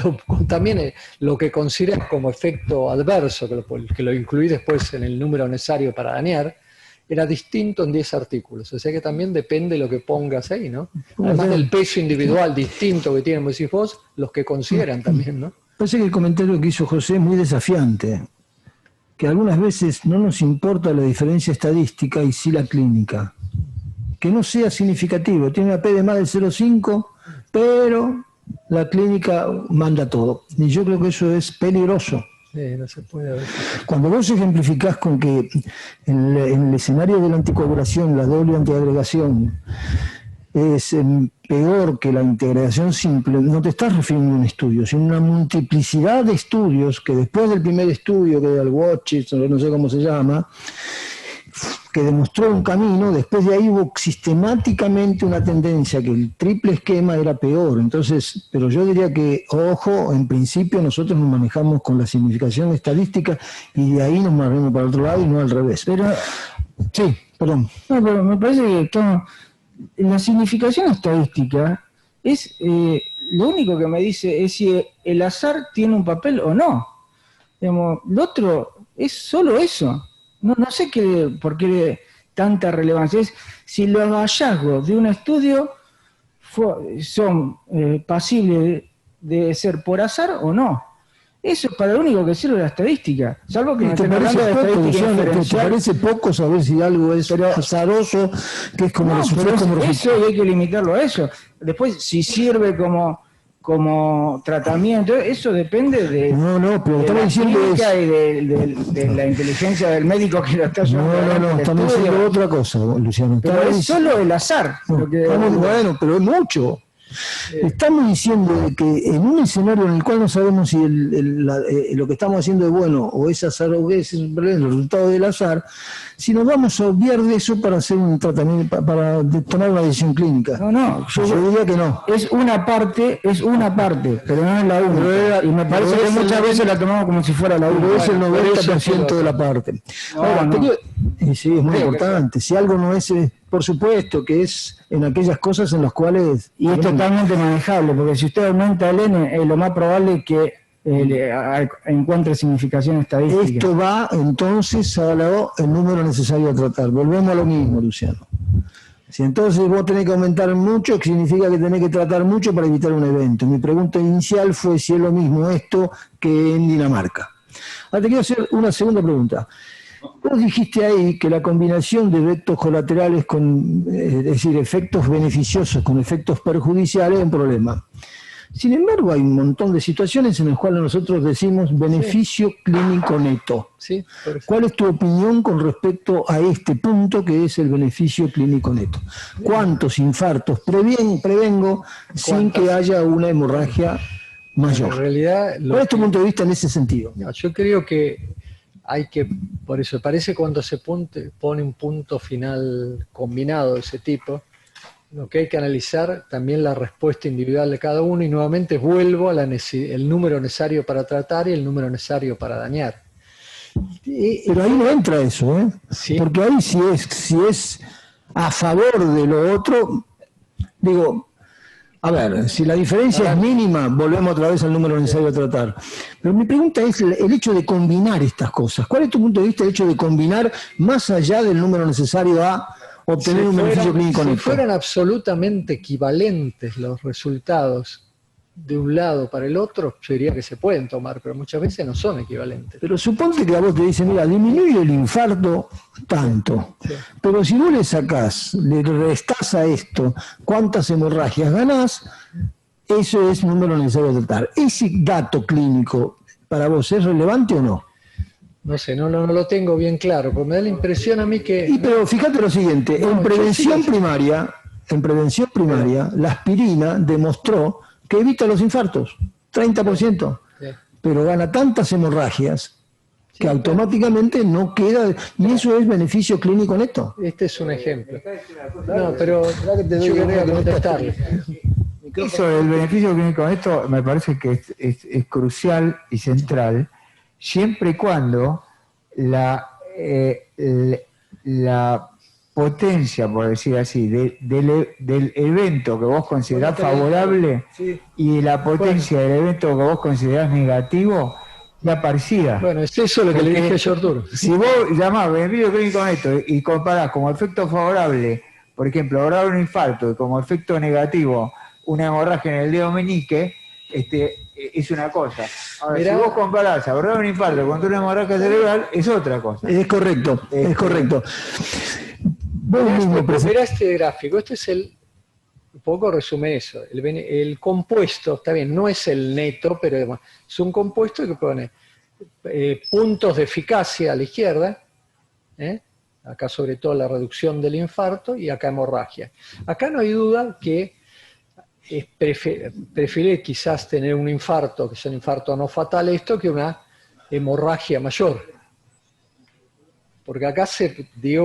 también lo que consideras como efecto adverso, que lo incluí después en el número necesario para dañar, era distinto en 10 artículos. O sea que también depende de lo que pongas ahí, ¿no? Además del peso individual distinto que tienen, como decís vos, los que consideran también, ¿no? Parece que el comentario que hizo José es muy desafiante, que algunas veces no nos importa la diferencia estadística y sí la clínica. Que no sea significativo, tiene una P de más del 0,5, pero la clínica manda todo. Y yo creo que eso es peligroso. Sí, no se puede ver. Cuando vos ejemplificás con que en el escenario de la anticoagulación, la doble antiagregación es peor que la integración simple, no te estás refiriendo a un estudio, sino a una multiplicidad de estudios que después del primer estudio, que era el Watchit, no sé cómo se llama, que demostró un camino, después de ahí hubo sistemáticamente una tendencia que el triple esquema era peor. Entonces, pero yo diría que, ojo, en principio nosotros nos manejamos con la significación estadística y de ahí nos movemos para el otro lado y no al revés. Pero, sí, perdón. No, pero me parece que la significación estadística es lo único que me dice es si el azar tiene un papel o no. Digamos, lo otro es solo eso. No sé por qué tanta relevancia. Es si los hallazgos de un estudio son pasibles de ser por azar o no. Eso es para lo único que sirve la estadística. Salvo que ¿Te estén parece hablando de poco, estadística Luciano? ¿Te inferencial. parece poco saber si algo es azaroso, que es como No, resultado? pero Como eso resultado? y hay que limitarlo a eso. Después, si sirve como tratamiento, eso depende de, No, pero de estamos la diciendo clínica es... y de la inteligencia del médico que lo está llevando adelante el estamos estudio. diciendo otra cosa, Luciano. Pero Estamos es solo el azar. Lo que, bueno, pero es mucho. Estamos diciendo de que en un escenario en el cual no sabemos si lo que estamos haciendo es bueno o es azar o es el resultado del azar, si nos vamos a obviar de eso para hacer un tratamiento, para tomar una decisión clínica. No, yo diría que no. es una parte, pero no es la única. Y me parece que muchas veces la tomamos como si fuera la única. Pero es el 90% de la parte. Ahora, sí, es muy importante. Si algo no es, por supuesto que es en aquellas cosas en las cuales... Y es totalmente manejable, porque si usted aumenta el N, lo más probable es que encuentre significación estadística. Esto va entonces a el número necesario a tratar. Volvemos a lo mismo, Luciano. Si entonces vos tenés que aumentar mucho, significa que tenés que tratar mucho para evitar un evento. Mi pregunta inicial fue si es lo mismo esto que en Dinamarca. Ahora te quiero hacer una segunda pregunta. Vos dijiste ahí que la combinación de efectos colaterales es decir, efectos beneficiosos con efectos perjudiciales es un problema. Sin embargo, hay un montón de situaciones en las cuales nosotros decimos beneficio clínico neto. Sí, ¿Cuál es tu opinión con respecto a este punto que es el beneficio clínico neto? ¿Cuántos infartos prevengo sin que haya una hemorragia mayor? En realidad, ¿Cuál es tu punto de vista en ese sentido? No, yo creo que por eso parece cuando se pone un punto final combinado de ese tipo, lo que hay que analizar también la respuesta individual de cada uno y nuevamente vuelvo a el número necesario para tratar y el número necesario para dañar. Pero ahí no entra eso, ¿eh? Sí. Porque ahí si es a favor de lo otro, digo, a ver, si la diferencia es mínima, volvemos otra vez al número necesario a tratar. Pero mi pregunta es el hecho de combinar estas cosas. ¿Cuál es tu punto de vista el hecho de combinar más allá del número necesario a obtener un beneficio clínico neto? Si fueran absolutamente equivalentes los resultados de un lado para el otro, yo diría que se pueden tomar, pero muchas veces no son equivalentes. Pero suponte que a vos te dicen, mira, disminuye el infarto tanto, Sí. pero si vos le sacás, le restás a esto cuántas hemorragias ganás, eso es número necesario a tratar. ¿Ese dato clínico para vos es relevante o no? No sé, no lo tengo bien claro, porque me da la impresión a mí que... Pero fíjate lo siguiente, en prevención primaria, la aspirina demostró que evita los infartos, 30%, Sí. pero gana tantas hemorragias que automáticamente no queda, y eso es beneficio clínico neto. Este es un ejemplo. No, pero yo quería contestarle. Eso del beneficio clínico neto me parece que es crucial y central, siempre y cuando la potencia, por decir así, del evento que vos considerás favorable y la potencia del evento que vos considerás negativo sea parecida. Bueno, es eso lo que le dije a Arturo. Si vos llamás beneficio clínico neto y comparás como efecto favorable, por ejemplo, ahorrar un infarto y como efecto negativo una hemorragia en el dedo meñique, es una cosa. Ahora, si vos comparás ahorrar un infarto contra una hemorragia cerebral, es otra cosa. Es correcto, es correcto. Mirá este gráfico, este es un poco resume eso, el compuesto, está bien, no es el neto, pero es un compuesto que pone puntos de eficacia a la izquierda, acá sobre todo la reducción del infarto y acá hemorragia. Acá no hay duda que es prefiere quizás tener un infarto, que sea un infarto no fatal esto, que una hemorragia mayor. Porque acá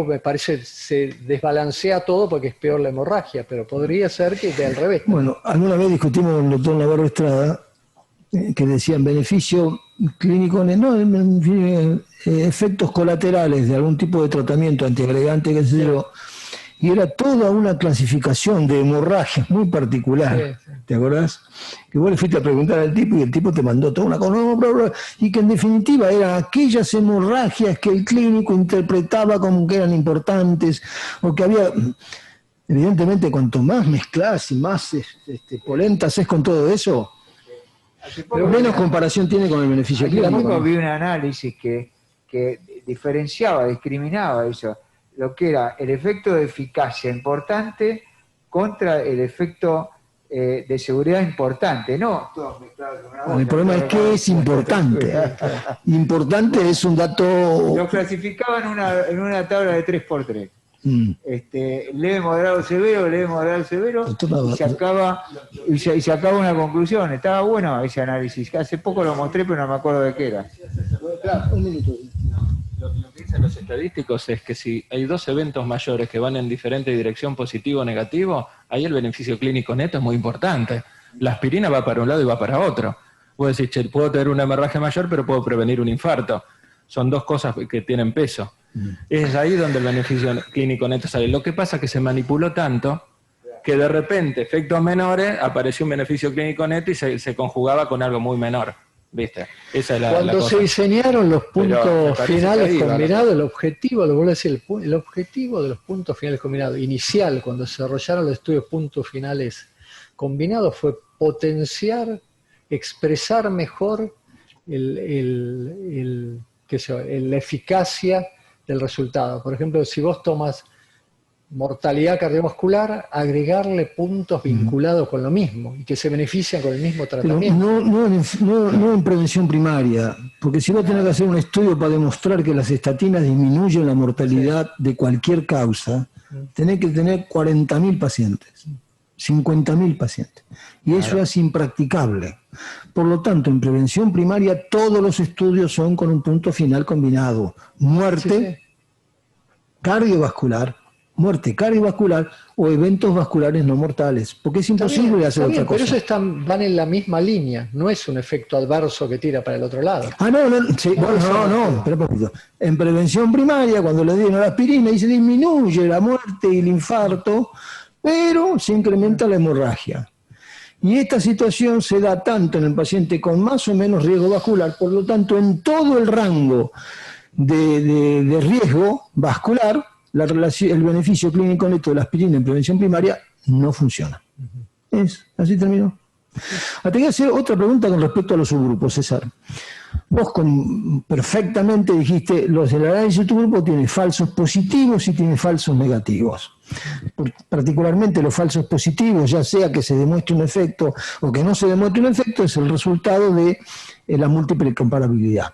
me parece se desbalancea todo porque es peor la hemorragia, pero podría ser que de al revés. Bueno, alguna vez discutimos con el doctor Navarro Estrada, que decían beneficio clínico, efectos colaterales de algún tipo de tratamiento antiagregante, qué sé yo, y era toda una clasificación de hemorragias muy particular, sí. ¿Te acordás? Que vos le fuiste a preguntar al tipo y el tipo te mandó toda una cosa, y que en definitiva eran aquellas hemorragias que el clínico interpretaba como que eran importantes, o que había, evidentemente cuanto más mezclás y más polenta haces con todo eso, Pero menos comparación tiene con el beneficio Hace clínico. poco ¿no? vi un análisis que diferenciaba, discriminaba eso, lo que era el efecto de eficacia importante contra el efecto de seguridad importante, no todos mezclados con una El boca. problema es que es importante. Importante es un dato... Lo clasificaban en una tabla de 3x3. Mm. Leve, moderado, severo, y sacaba una conclusión. Estaba bueno ese análisis. Hace poco lo mostré, pero no me acuerdo de qué era. Un minuto. Lo que dicen los estadísticos es que si hay dos eventos mayores que van en diferente dirección, positivo o negativo, ahí el beneficio clínico neto es muy importante. La aspirina va para un lado y va para otro. Vos decís, che, puedo tener una hemorragia mayor, pero puedo prevenir un infarto. Son dos cosas que tienen peso. Es ahí donde el beneficio clínico neto sale. Lo que pasa es que se manipuló tanto que de repente, efectos menores, apareció un beneficio clínico neto y se conjugaba con algo muy menor. ¿Viste? Esa es la Cuando cosa. se diseñaron los Pero me puntos parece finales que ahí va la combinados, cosa. el objetivo, lo vuelvo a decir, el objetivo de los puntos finales combinados, inicial, cuando se desarrollaron los estudios puntos finales combinados, fue potenciar, expresar mejor la eficacia del resultado. Por ejemplo, si vos tomas mortalidad cardiovascular, agregarle puntos vinculados con lo mismo y que se benefician con el mismo Pero tratamiento. no en prevención primaria, porque si vos tenés que hacer un estudio para demostrar que las estatinas disminuyen la mortalidad de cualquier causa, tenés que tener 40.000 pacientes, 50.000 pacientes. Y eso es impracticable. Por lo tanto, en prevención primaria todos los estudios son con un punto final combinado. Muerte cardiovascular o eventos vasculares no mortales, porque es imposible hacer otra cosa. Pero eso van en la misma línea, no es un efecto adverso que tira para el otro lado. Espera un poquito. En prevención primaria, cuando le dieron la aspirina, se disminuye la muerte y el infarto, pero se incrementa la hemorragia. Y esta situación se da tanto en el paciente con más o menos riesgo vascular, por lo tanto, en todo el rango de riesgo vascular, el beneficio clínico neto de la aspirina en prevención primaria no funciona. Así terminó. Te voy a hacer otra pregunta con respecto a los subgrupos, César. Vos perfectamente dijiste, el análisis de tu grupo tiene falsos positivos y tiene falsos negativos. Particularmente los falsos positivos, ya sea que se demuestre un efecto o que no se demuestre un efecto, es el resultado de la múltiple comparabilidad.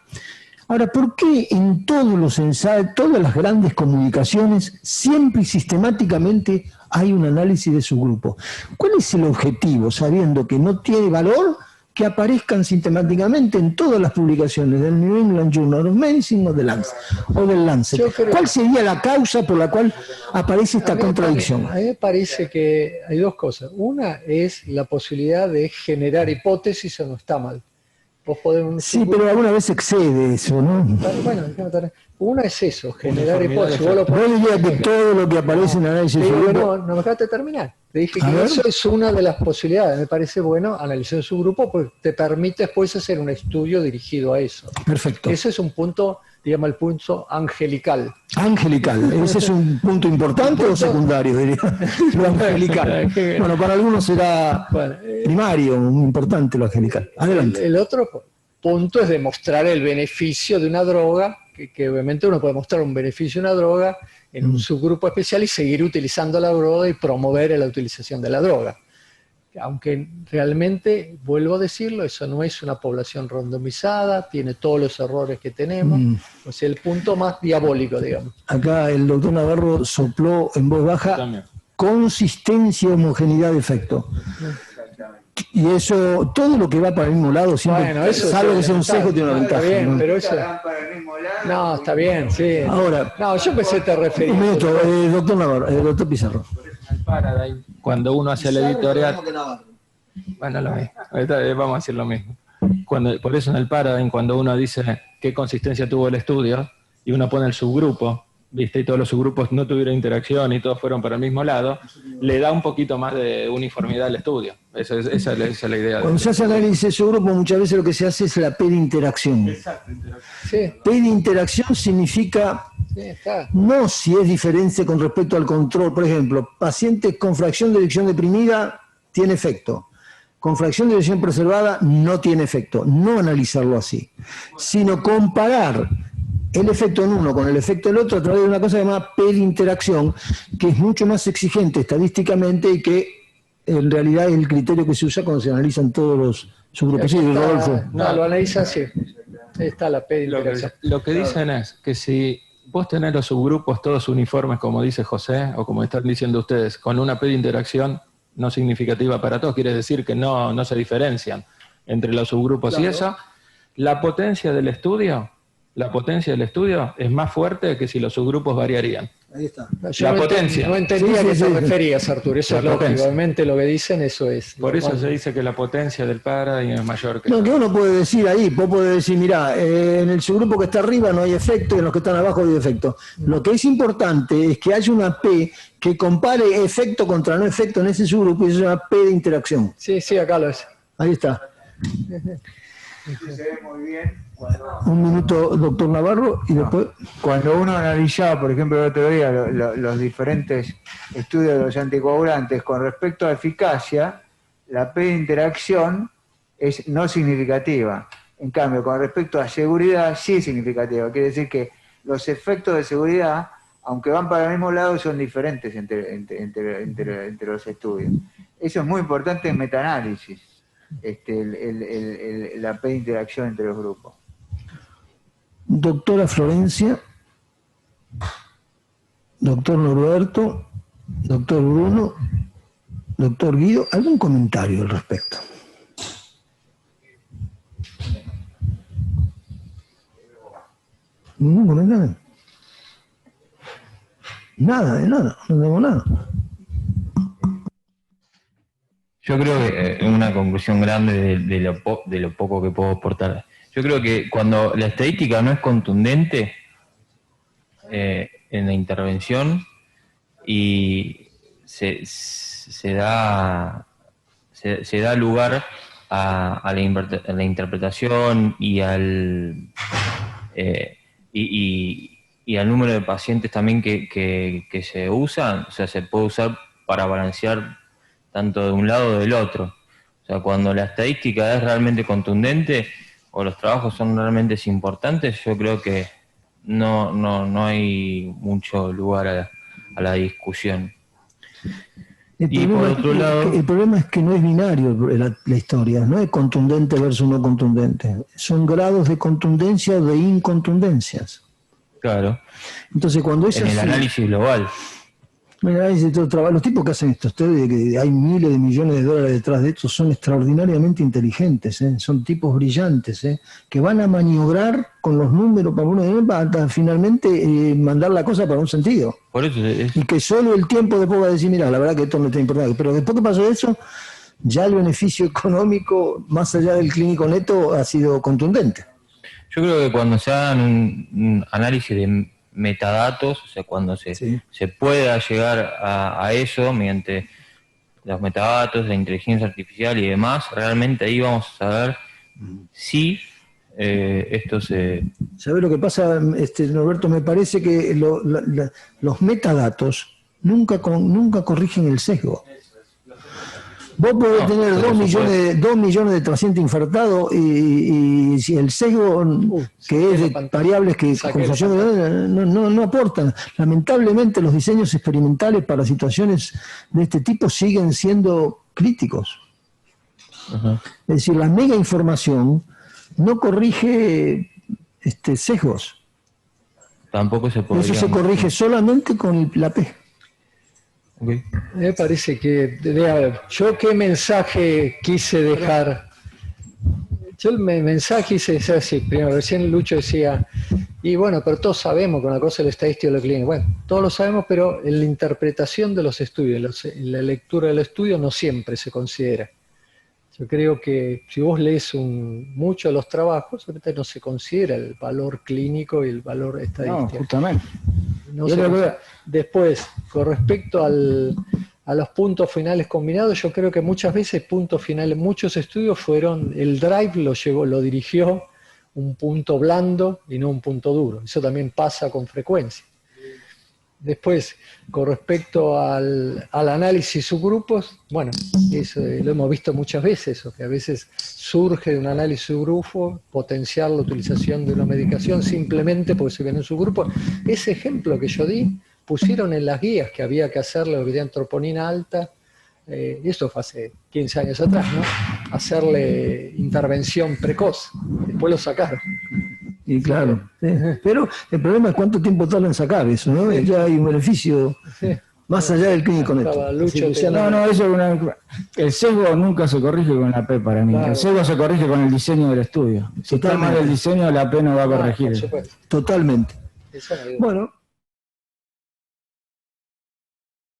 Ahora, ¿por qué en todos los ensayos, todas las grandes comunicaciones, siempre y sistemáticamente hay un análisis de subgrupo? ¿Cuál es el objetivo, sabiendo que no tiene valor, que aparezcan sistemáticamente en todas las publicaciones del New England Journal of Medicine o del Lancet? ¿Cuál sería la causa por la cual aparece esta contradicción? A mí me parece que hay dos cosas. Una es la posibilidad de generar hipótesis, eso no está mal. Sí, pero alguna vez excede eso, ¿no? Bueno, una es eso, generar hipótesis. Vos dirías que todo lo que aparece en análisis de subgrupo... No me dejaste terminar. Te dije que eso es una de las posibilidades. Me parece bueno analizar su grupo porque te permite después hacer un estudio dirigido a eso. Perfecto. Ese es un punto, digamos, el punto angelical. Angelical. ¿Ese es un punto importante o secundario, diría? Lo angelical. Bueno, para algunos será primario, muy importante lo angelical. Adelante. El otro punto es demostrar el beneficio de una droga, que obviamente uno puede mostrar un beneficio de una droga en un subgrupo especial y seguir utilizando la droga y promover la utilización de la droga. Aunque realmente, vuelvo a decirlo, eso no es una población randomizada, tiene todos los errores que tenemos, o sea, el punto más diabólico, digamos. Acá el doctor Navarro sopló en voz baja consistencia y homogeneidad de efecto. Y eso, todo lo que va para el mismo lado, siempre, bueno, eso salvo que sea un sesgo, tiene una ventaja. Está bien, ¿no? pero eso... No, está bien, sí. Ahora, no, yo pensé te refería. Un minuto, doctor Navarro, doctor Pizarro. Cuando uno hace el editorial... Bueno, lo mismo. Vamos a decir lo mismo. Por eso en el Paradigm, cuando uno dice qué consistencia tuvo el estudio, y uno pone el subgrupo, ¿viste? Y todos los subgrupos no tuvieron interacción y todos fueron para el mismo lado, le da un poquito más de uniformidad al estudio. Esa es la idea. Cuando se hace análisis de subgrupo, muchas veces lo que se hace es la P de interacción. Exacto, Sí. P de interacción significa no si es diferente con respecto al control. Por ejemplo, pacientes con fracción de eyección deprimida tiene efecto. con fracción de desviación preservada no tiene efecto, no analizarlo así, sino comparar el efecto en uno con el efecto del otro a través de una cosa llamada P de interacción, que es mucho más exigente estadísticamente y que en realidad es el criterio que se usa cuando se analizan todos los subgrupos. Sí, Rodolfo. No, lo analiza así. Ahí está la P de Lo interacción. lo que dicen es que si vos tenés los subgrupos todos uniformes, como dice José, o como están diciendo ustedes, con una P de interacción no significativa para todos, quiere decir que no se diferencian entre los subgrupos, claro. Y eso, la potencia del estudio es más fuerte que si los subgrupos variarían. Ahí está. Yo no potencia. No entendía a qué te referías, Arturo. Eso es lógico. Obviamente lo que dicen, eso es. Por eso se dice que la potencia del paradigma es mayor que... No, que uno puede decir ahí, vos podés decir, mirá, en el subgrupo que está arriba no hay efecto y en los que están abajo hay efecto. Lo que es importante es que haya una P que compare efecto contra no efecto en ese subgrupo y eso es una P de interacción. Sí, sí, acá lo es. Ahí está. Se ve muy bien. Un minuto, doctor Navarro, y después... Cuando uno analizaba, por ejemplo, el otro día, los diferentes estudios de los anticoagulantes con respecto a eficacia, la P de interacción es no significativa. En cambio, con respecto a seguridad, sí es significativa. Quiere decir que los efectos de seguridad, aunque van para el mismo lado, son diferentes entre los estudios. Eso es muy importante en metaanálisis, la P de interacción entre los grupos. Doctora Florencia, doctor Norberto, doctor Bruno, doctor Guido, ¿algún comentario al respecto? ¿Ningún comentario? Nada, no tengo nada. Yo creo que una conclusión grande de lo poco que puedo aportar. Yo creo que cuando la estadística no es contundente en la intervención y se da lugar a la interpretación y al número de pacientes también que se usan, o sea, se puede usar para balancear tanto de un lado o del otro. O sea, cuando la estadística es realmente contundente o los trabajos son realmente importantes, yo creo que no hay mucho lugar a la discusión. Y por otro lado, el problema es que no es binario la historia, no es contundente versus no contundente. Son grados de contundencia o de incontundencias. Claro. Entonces, cuando es en el análisis global. Los tipos que hacen esto, ustedes, que hay miles de millones de dólares detrás de esto, son extraordinariamente inteligentes, son tipos brillantes, que van a maniobrar con los números para finalmente mandar la cosa para un sentido. Por eso y que solo el tiempo después va a decir, mira, la verdad que esto no está importante. Pero después que pasó eso, ya el beneficio económico, más allá del clínico neto, ha sido contundente. Yo creo que cuando se hagan un análisis de metadatos, o sea, cuando se pueda llegar a eso mediante los metadatos, la inteligencia artificial y demás, realmente ahí vamos a saber si esto se... ¿Sabes lo que pasa, Norberto? Me parece que los metadatos nunca corrigen el sesgo. Vos podés tener 2 millones de pacientes infartados y si el sesgo que es de variables que no aportan. Lamentablemente los diseños experimentales para situaciones de este tipo siguen siendo críticos. Uh-huh. Es decir, la mega información no corrige sesgos. Tampoco se podría... Eso se corrige solamente con la P. Okay. Me parece que yo qué mensaje quise dejar. Yo el mensaje hice así, primero, recién Lucho decía, y bueno, pero todos sabemos que una cosa es la estadística y la clínica. Bueno, todos lo sabemos, pero en la interpretación de los estudios, en la lectura del estudio no siempre se considera. Yo creo que si vos lees mucho de los trabajos, ahorita no se considera el valor clínico y el valor estadístico. No, justamente. Después, con respecto a los puntos finales combinados, yo creo que muchas veces puntos finales, muchos estudios el drive lo dirigió un punto blando y no un punto duro. Eso también pasa con frecuencia. Después, con respecto al análisis subgrupos, bueno, eso lo hemos visto muchas veces, o que a veces surge de un análisis subgrupo potenciar la utilización de una medicación simplemente porque se viene en subgrupo. Ese ejemplo que yo di, pusieron en las guías que había que hacerle, que tenían troponina alta, y eso fue hace 15 años atrás, ¿no? Hacerle intervención precoz, después lo sacaron. Y claro, sí. Pero el problema es cuánto tiempo tarda en sacar eso, ¿no? Ya hay un beneficio más allá del clínico neto. El sesgo nunca se corrige con la P para mí. Claro. El sesgo se corrige con el diseño del estudio. Si está mal el diseño, la P no va a corregir. Totalmente. Bueno,